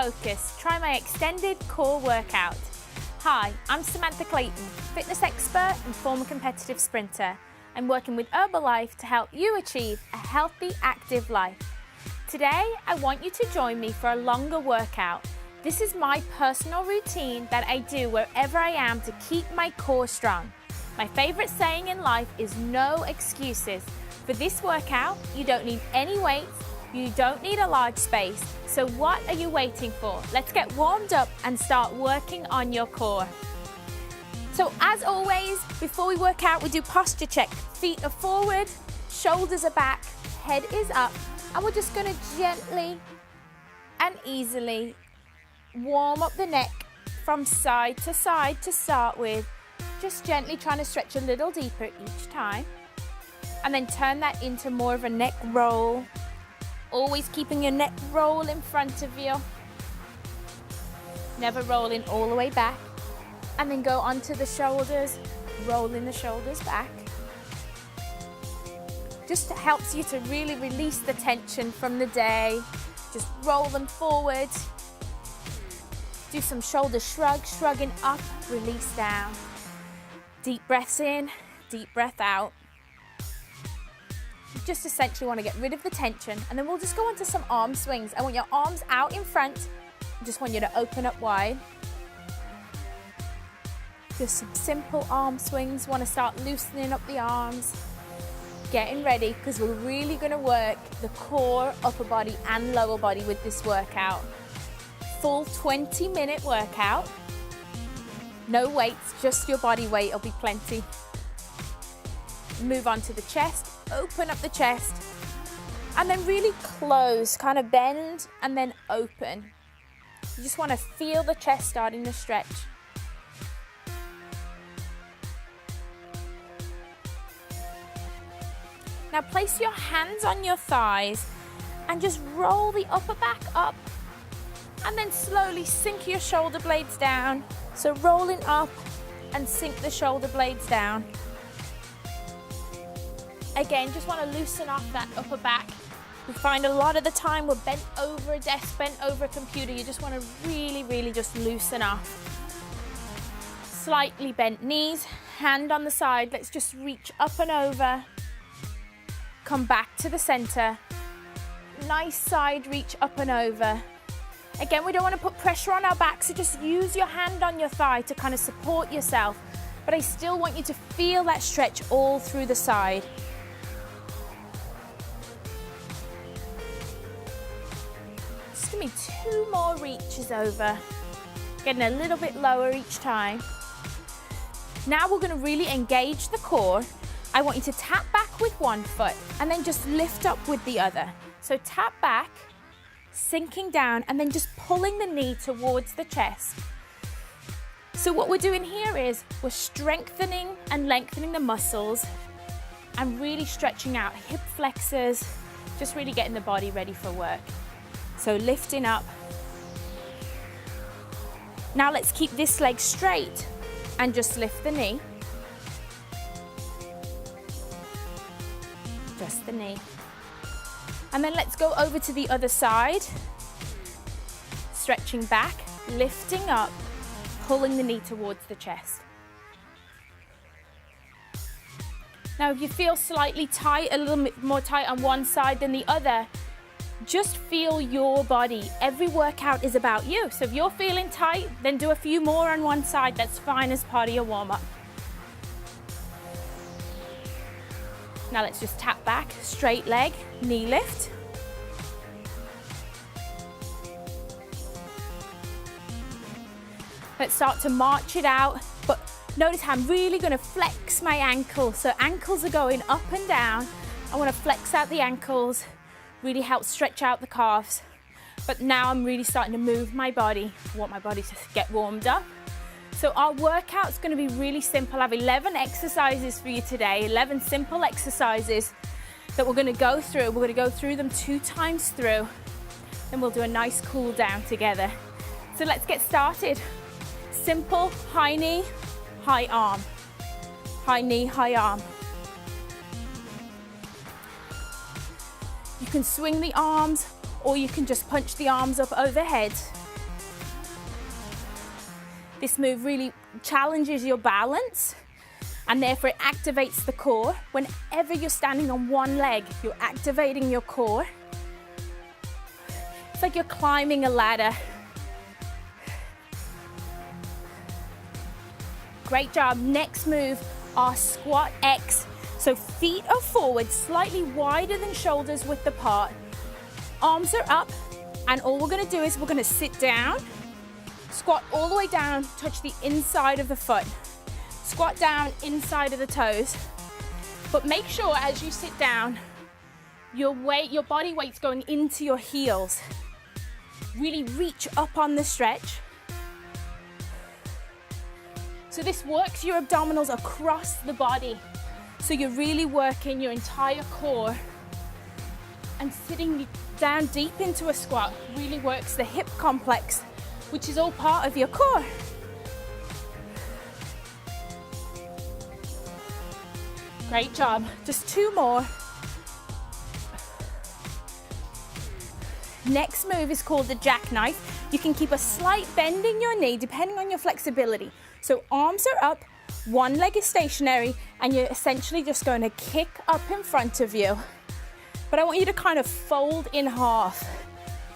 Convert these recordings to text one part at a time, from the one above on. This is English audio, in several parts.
focus, try my extended core workout. Hi, I'm Samantha Clayton, fitness expert and former competitive sprinter. I'm working with Herbalife to help you achieve a healthy, active life. Today, I want you to join me for a longer workout. This is my personal routine that I do wherever I am to keep my core strong. My favorite saying in life is no excuses. For this workout, you don't need any weights, you don't need a large space. So what are you waiting for? Let's get warmed up and start working on your core. So as always, before we work out, we do posture check. Feet are forward, shoulders are back, head is up, and we're just gonna gently and easily warm up the neck from side to start with. Just gently trying to stretch a little deeper each time. And then turn that into more of a neck roll. Always keeping your neck roll in front of you. Never rolling all the way back. And then go onto the shoulders, rolling the shoulders back. Just helps you to really release the tension from the day. Just roll them forward. Do some shoulder shrugs, shrugging up, release down. Deep breaths in, deep breath out. You just essentially want to get rid of the tension, and then we'll just go on to some arm swings. I want your arms out in front. I just want you to open up wide. Just some simple arm swings. Want to start loosening up the arms. Getting ready, because we're really going to work the core, upper body and lower body with this workout. Full 20-minute workout. No weights, just your body weight will be plenty. Move on to the chest, open up the chest, and then really close, kind of bend and then open. You just want to feel the chest starting to stretch. Now place your hands on your thighs and just roll the upper back up, and then slowly sink your shoulder blades down. So rolling up and sink the shoulder blades down. Again, just want to loosen off that upper back. We find a lot of the time we're bent over a desk, bent over a computer. You just want to really just loosen off. Slightly bent knees, hand on the side. Let's just reach up and over. Come back to the center. Nice side reach up and over. Again, we don't want to put pressure on our back, so just use your hand on your thigh to kind of support yourself. But I still want you to feel that stretch all through the side. Just give me 2 more reaches over. Getting a little bit lower each time. Now we're going to really engage the core. I want you to tap back with one foot and then just lift up with the other. So tap back, sinking down, and then just pulling the knee towards the chest. So what we're doing here is we're strengthening and lengthening the muscles and really stretching out hip flexors, just really getting the body ready for work. So lifting up. Now let's keep this leg straight and just lift the knee. Just the knee. And then let's go over to the other side. Stretching back, lifting up, pulling the knee towards the chest. Now if you feel slightly tight, a little bit more tight on one side than the other, just feel your body. Every workout is about you. So if you're feeling tight, then do a few more on one side. That's fine as part of your warm-up. Now let's just tap back, straight leg, knee lift. Let's start to march it out, but notice how I'm really going to flex my ankles. So ankles are going up and down. I want to flex out the ankles, really help stretch out the calves. But now I'm really starting to move my body. I want my body to get warmed up. So our workout's going to be really simple. I have 11 exercises for you today, 11 simple exercises that we're going to go through. We're going to go through them 2 times through, then we'll do a nice cool down together. So let's get started. Simple, high knee, high arm. High knee, high arm. You can swing the arms, or you can just punch the arms up overhead. This move really challenges your balance and therefore it activates the core. Whenever you're standing on one leg, you're activating your core. It's like you're climbing a ladder. Great job. Next move, our squat X. So feet are forward, slightly wider than shoulders width apart. Arms are up, and all we're gonna do is we're gonna sit down, squat all the way down, touch the inside of the foot. Squat down, inside of the toes. But make sure as you sit down, your body weight's going into your heels. Really reach up on the stretch. So this works your abdominals across the body. So you're really working your entire core, and sitting down deep into a squat really works the hip complex, which is all part of your core. Great job. Just 2 more. Next move is called the jackknife. You can keep a slight bend in your knee depending on your flexibility. So arms are up, one leg is stationary, and you're essentially just going to kick up in front of you. But I want you to kind of fold in half.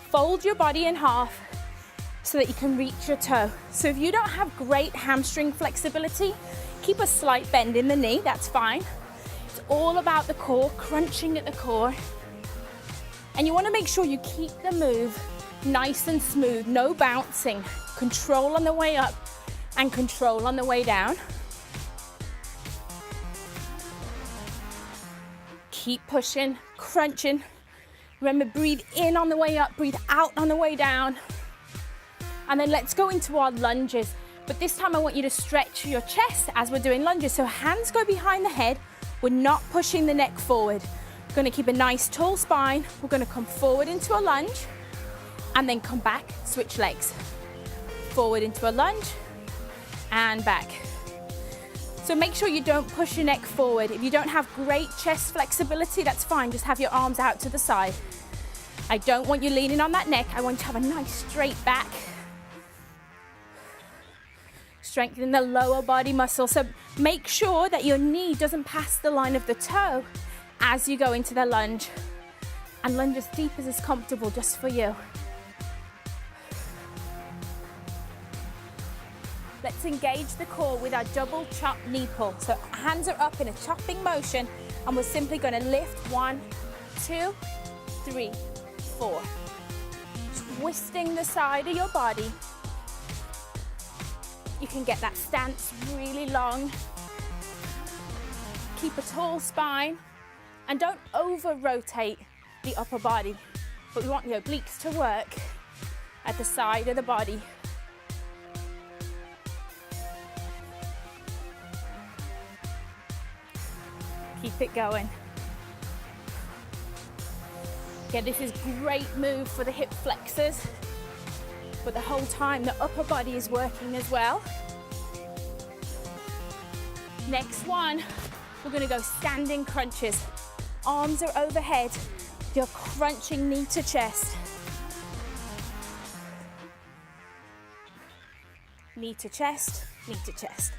Fold your body in half so that you can reach your toe. So if you don't have great hamstring flexibility, keep a slight bend in the knee, that's fine. It's all about the core, crunching at the core. And you want to make sure you keep the move nice and smooth, no bouncing. Control on the way up and control on the way down. Keep pushing, crunching. Remember, breathe in on the way up, breathe out on the way down. And then let's go into our lunges. But this time I want you to stretch your chest as we're doing lunges. So hands go behind the head. We're not pushing the neck forward. We're going to keep a nice tall spine. We're going to come forward into a lunge and then come back, switch legs. Forward into a lunge and back. So make sure you don't push your neck forward. If you don't have great chest flexibility, that's fine. Just have your arms out to the side. I don't want you leaning on that neck. I want you to have a nice straight back. Strengthen the lower body muscle. So make sure that your knee doesn't pass the line of the toe as you go into the lunge. And lunge as deep as is comfortable just for you. Let's engage the core with our double chop knee pull. So hands are up in a chopping motion, and we're simply going to lift 1, 2, 3, 4. Twisting the side of your body. You can get that stance really long. Keep a tall spine, and don't over rotate the upper body, but we want the obliques to work at the side of the body. Keep it going. Yeah, this is great move for the hip flexors, but the whole time the upper body is working as well. Next one, we're gonna go standing crunches. Arms are overhead. You're crunching knee to chest. Knee to chest, knee to chest.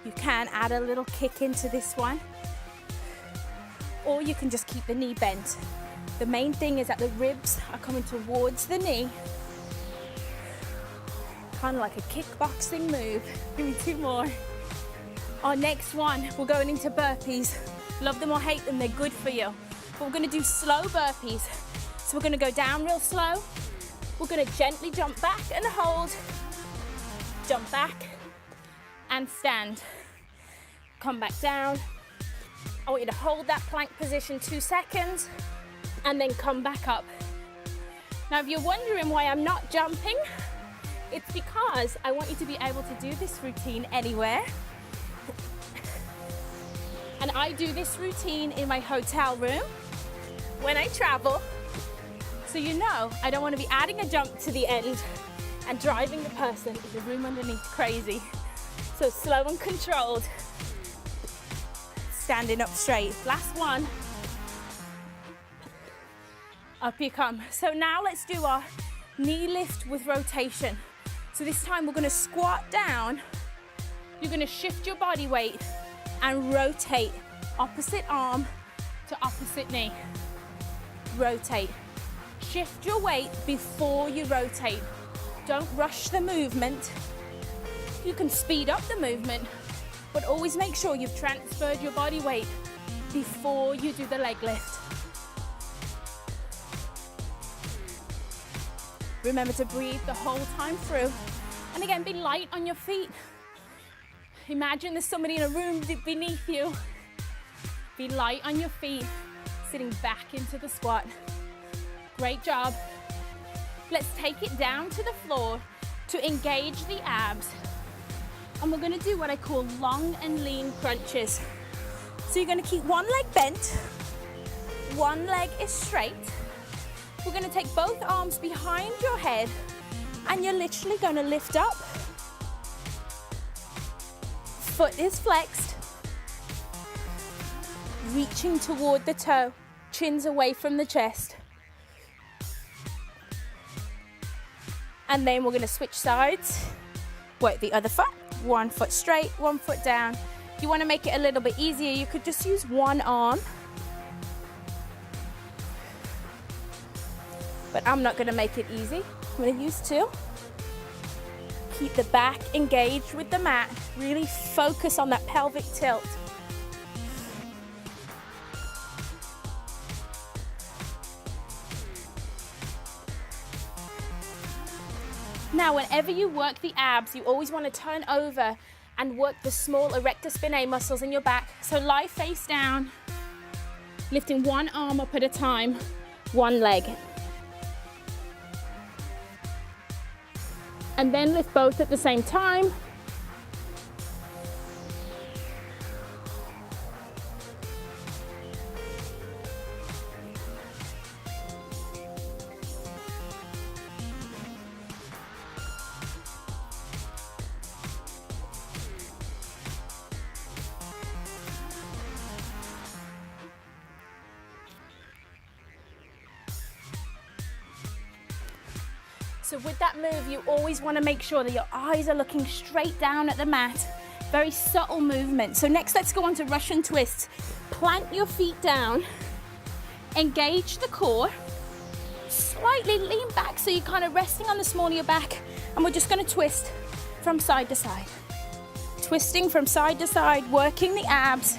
You can add a little kick into this one, or you can just keep the knee bent. The main thing is that the ribs are coming towards the knee, kind of like a kickboxing move. Give me 2 more. Our next one, we're going into burpees. Love them or hate them, they're good for you. But we're gonna do slow burpees. So we're gonna go down real slow. We're gonna gently jump back and hold. Jump back and stand. Come back down. I want you to hold that plank position 2 seconds and then come back up. Now, if you're wondering why I'm not jumping, it's because I want you to be able to do this routine anywhere. And I do this routine in my hotel room when I travel. So you know, I don't want to be adding a jump to the end and driving the person in the room underneath crazy. So slow and controlled. Standing up straight. Last one. Up you come. So now let's do our knee lift with rotation. So this time we're gonna squat down, you're gonna shift your body weight and rotate opposite arm to opposite knee. Rotate. Shift your weight before you rotate. Don't rush the movement. You can speed up the movement, but always make sure you've transferred your body weight before you do the leg lift. Remember to breathe the whole time through. And again, be light on your feet. Imagine there's somebody in a room beneath you. Be light on your feet, sitting back into the squat. Great job. Let's take it down to the floor to engage the abs. And we're gonna do what I call long and lean crunches. So you're gonna keep one leg bent, one leg is straight. We're gonna take both arms behind your head and you're literally gonna lift up. Foot is flexed. Reaching toward the toe, chins away from the chest. And then we're gonna switch sides. Work the other foot, one foot straight, one foot down. If you wanna make it a little bit easier, you could just use one arm. But I'm not gonna make it easy. I'm gonna use two. Keep the back engaged with the mat. Really focus on that pelvic tilt. Now, whenever you work the abs, you always want to turn over and work the small erector spinae muscles in your back. So lie face down, lifting one arm up at a time, one leg. And then lift both at the same time. So with that move, you always want to make sure that your eyes are looking straight down at the mat. Very subtle movement. So next, let's go on to Russian twists. Plant your feet down, engage the core, slightly lean back so you're kind of resting on the small of your back, and we're just going to twist from side to side. Twisting from side to side, working the abs.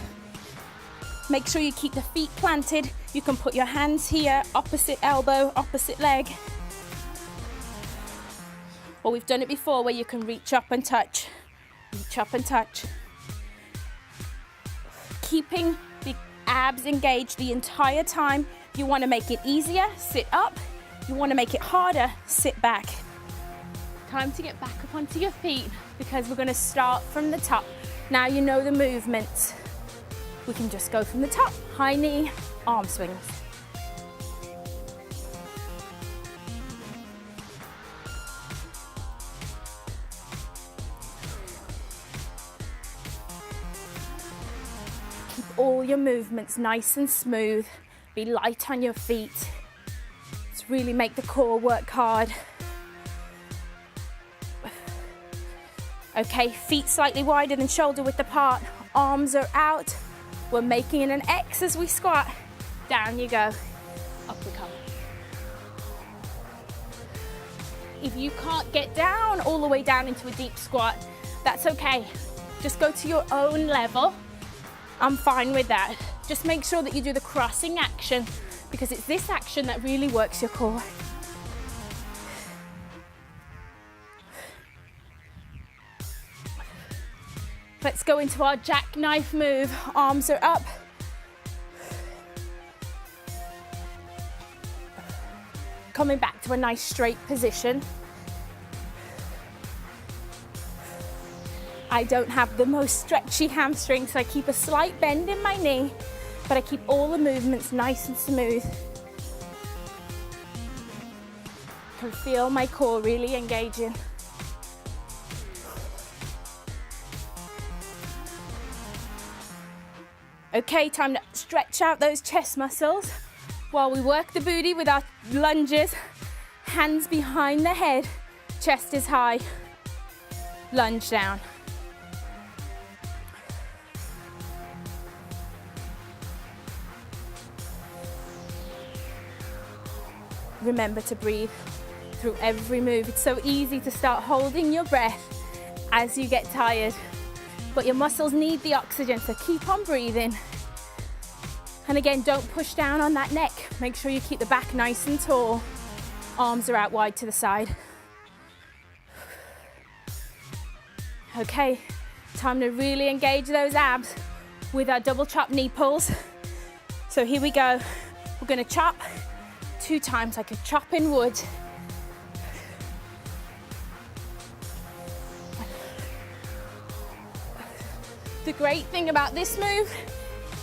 Make sure you keep the feet planted. You can put your hands here, opposite elbow, opposite leg. Or we've done it before where you can reach up and touch. Reach up and touch. Keeping the abs engaged the entire time. You want to make it easier, sit up. You want to make it harder, sit back. Time to get back up onto your feet because we're going to start from the top. Now you know the movements. We can just go from the top. High knee, arm swings. All your movements nice and smooth. Be light on your feet. Let's really make the core work hard. Okay, feet slightly wider than shoulder width apart. Arms are out. We're making an X as we squat. Down you go. Up we come. If you can't get down all the way down into a deep squat, that's okay. Just go to your own level. I'm fine with that. Just make sure that you do the crossing action because it's this action that really works your core. Let's go into our jackknife move. Arms are up. Coming back to a nice straight position. I don't have the most stretchy hamstring, so I keep a slight bend in my knee, but I keep all the movements nice and smooth. I can feel my core really engaging. Okay, time to stretch out those chest muscles while we work the booty with our lunges. Hands behind the head, chest is high. Lunge down. Remember to breathe through every move. It's so easy to start holding your breath as you get tired, but your muscles need the oxygen, so keep on breathing. And again, don't push down on that neck. Make sure you keep the back nice and tall. Arms are out wide to the side. Okay, time to really engage those abs with our double chop knee pulls. So here we go. We're gonna chop 2 times like a chopping wood. The great thing about this move,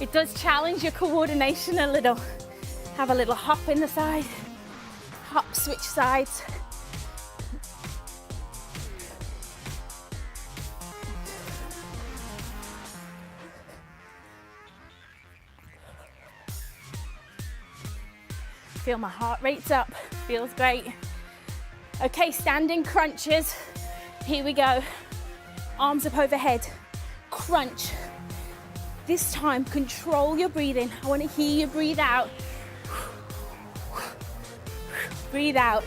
it does challenge your coordination a little. Have a little hop in the side, hop, switch sides. Feel my heart rate's up, feels great. Okay, standing crunches. Here we go. Arms up overhead, crunch. This time, control your breathing. I want to hear you breathe out. Breathe out.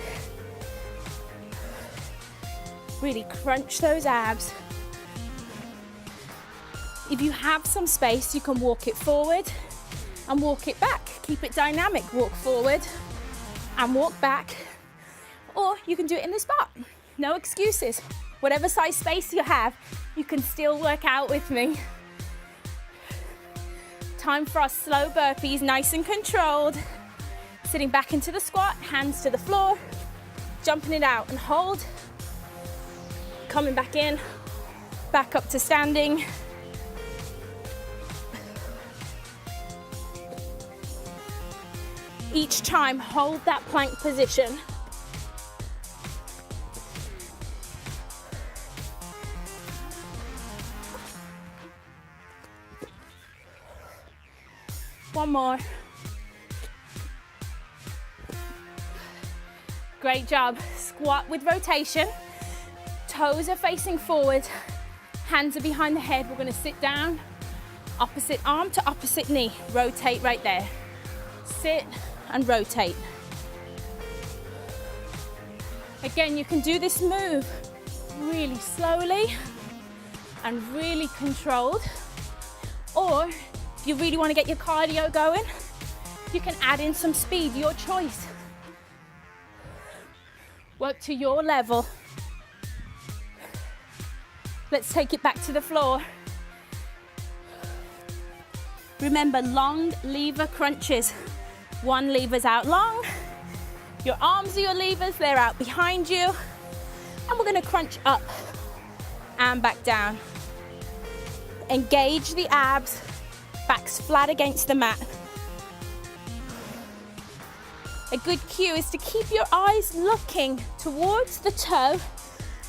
Really crunch those abs. If you have some space, you can walk it forward and walk it back. Keep it dynamic. Walk forward and walk back. Or you can do it in the spot. No excuses. Whatever size space you have, you can still work out with me. Time for our slow burpees, nice and controlled. Sitting back into the squat, hands to the floor, jumping it out and hold. Coming back in, back up to standing. Each time, hold that plank position. One more. Great job. Squat with rotation. Toes are facing forward. Hands are behind the head. We're going to sit down. Opposite arm to opposite knee. Rotate right there. Sit and rotate. Again, you can do this move really slowly and really controlled. Or if you really want to get your cardio going, you can add in some speed, your choice. Work to your level. Let's take it back to the floor. Remember, long lever crunches. One lever's out long. Your arms are your levers, they're out behind you. And we're gonna crunch up and back down. Engage the abs. Back's flat against the mat. A good cue is to keep your eyes looking towards the toe,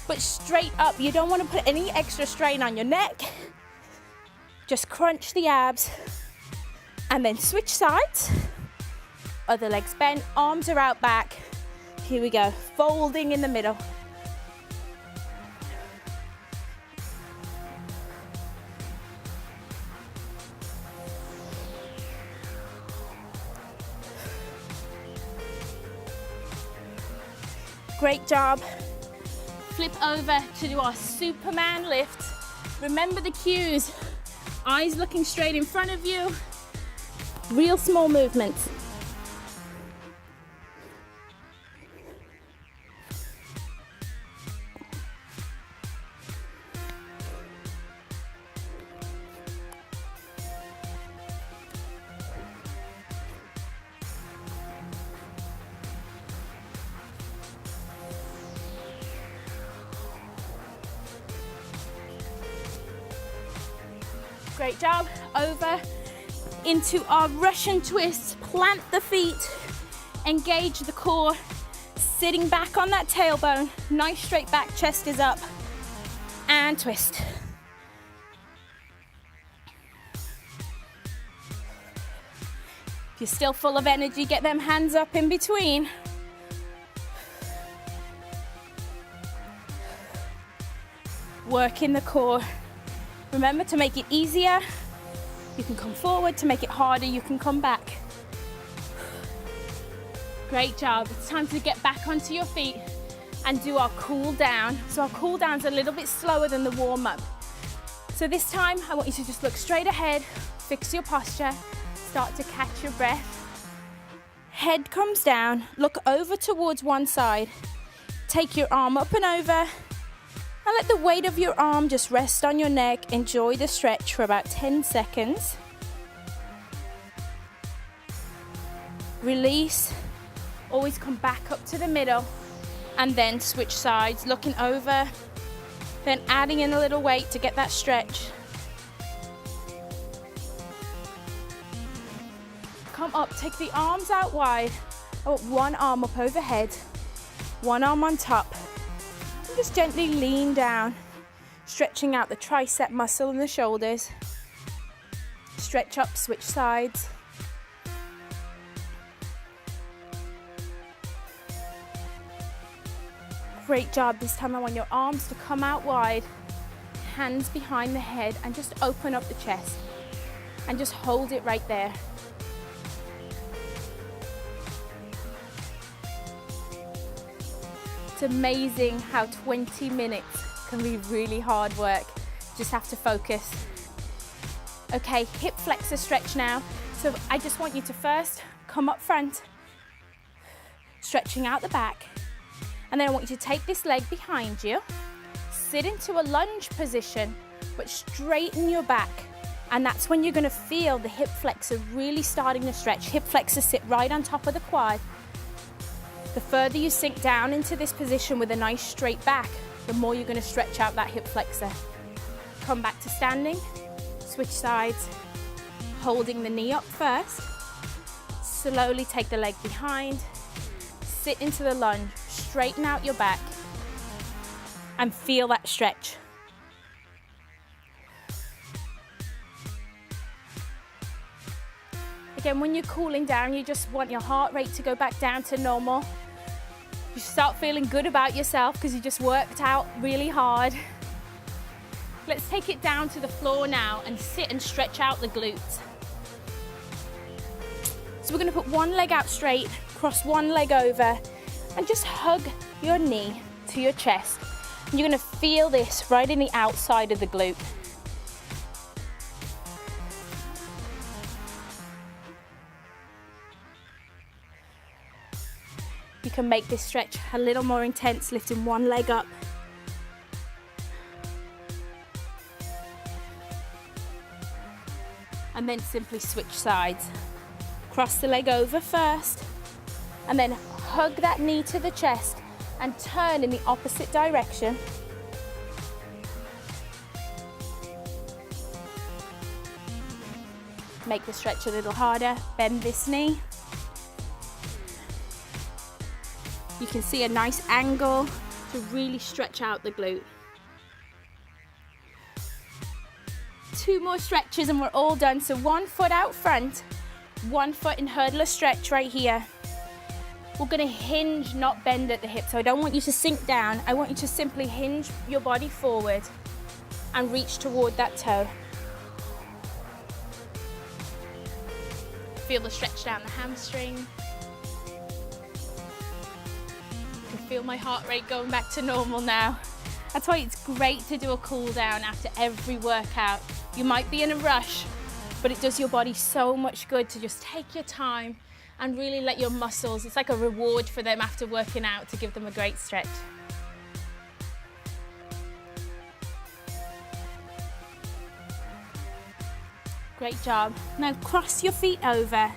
but straight up. You don't want to put any extra strain on your neck. Just crunch the abs and then switch sides. Other leg's bent, arms are out back. Here we go, folding in the middle. Great job. Flip over to do our Superman lift. Remember the cues. Eyes looking straight in front of you. Real small movements. Great job. Over into our Russian twist. Plant the feet. Engage the core. Sitting back on that tailbone. Nice straight back, chest is up. And twist. If you're still full of energy, get them hands up in between. working the core. Remember to make it easier, you can come forward. To make it harder, you can come back. Great job. It's time to get back onto your feet and do our cool down. So our cool down's a little bit slower than the warm up. So this time, I want you to just look straight ahead, fix your posture, start to catch your breath. Head comes down, look over towards one side. Take your arm up and over, and let the weight of your arm just rest on your neck. Enjoy the stretch for about 10 seconds. Release. Always come back up to the middle, and then switch sides, looking over, then adding in a little weight to get that stretch. Come up, take the arms out wide. I want one arm up overhead, one arm on top. And just gently lean down, stretching out the tricep muscle and the shoulders. Stretch up, switch sides. Great job. This time I want your arms to come out wide, hands behind the head, and just open up the chest. And just hold it right there. It's amazing how 20 minutes can be really hard work. Just have to focus. Okay, hip flexor stretch now. So I just want you to first come up front, stretching out the back. And then I want you to take this leg behind you, sit into a lunge position, but straighten your back. And that's when you're gonna feel the hip flexor really starting to stretch. Hip flexor sit right on top of the quad. The further you sink down into this position with a nice straight back, the more you're gonna stretch out that hip flexor. Come back to standing, switch sides, holding the knee up first. Slowly take the leg behind, sit into the lunge, straighten out your back, and feel that stretch. Again, when you're cooling down, you just want your heart rate to go back down to normal. You start feeling good about yourself because you just worked out really hard. Let's take it down to the floor now and sit and stretch out the glutes. So we're going to put one leg out straight, cross one leg over, and just hug your knee to your chest. And you're going to feel this right in the outside of the glute. You can make this stretch a little more intense, lifting one leg up. And then simply switch sides. Cross the leg over first, and then hug that knee to the chest and turn in the opposite direction. Make the stretch a little harder, bend this knee. You can see a nice angle to really stretch out the glute. 2 more stretches and we're all done. So 1 foot out front, 1 foot in hurdler stretch right here. We're gonna hinge, not bend at the hip. So I don't want you to sink down. I want you to simply hinge your body forward and reach toward that toe. Feel the stretch down the hamstring. Feel my heart rate going back to normal now. That's why it's great to do a cool down after every workout. You might be in a rush, but it does your body so much good to just take your time and really let your muscles, it's like a reward for them after working out to give them a great stretch. Great job. Now cross your feet over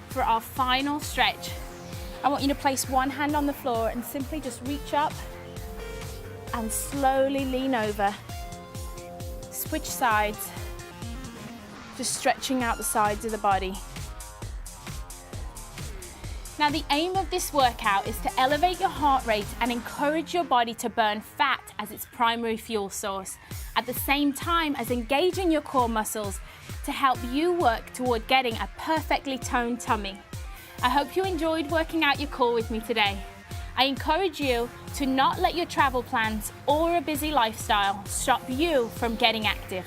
for our final stretch. I want you to place one hand on the floor and simply just reach up and slowly lean over. Switch sides, just stretching out the sides of the body. Now the aim of this workout is to elevate your heart rate and encourage your body to burn fat as its primary fuel source, at the same time as engaging your core muscles to help you work toward getting a perfectly toned tummy. I hope you enjoyed working out your core with me today. I encourage you to not let your travel plans or a busy lifestyle stop you from getting active.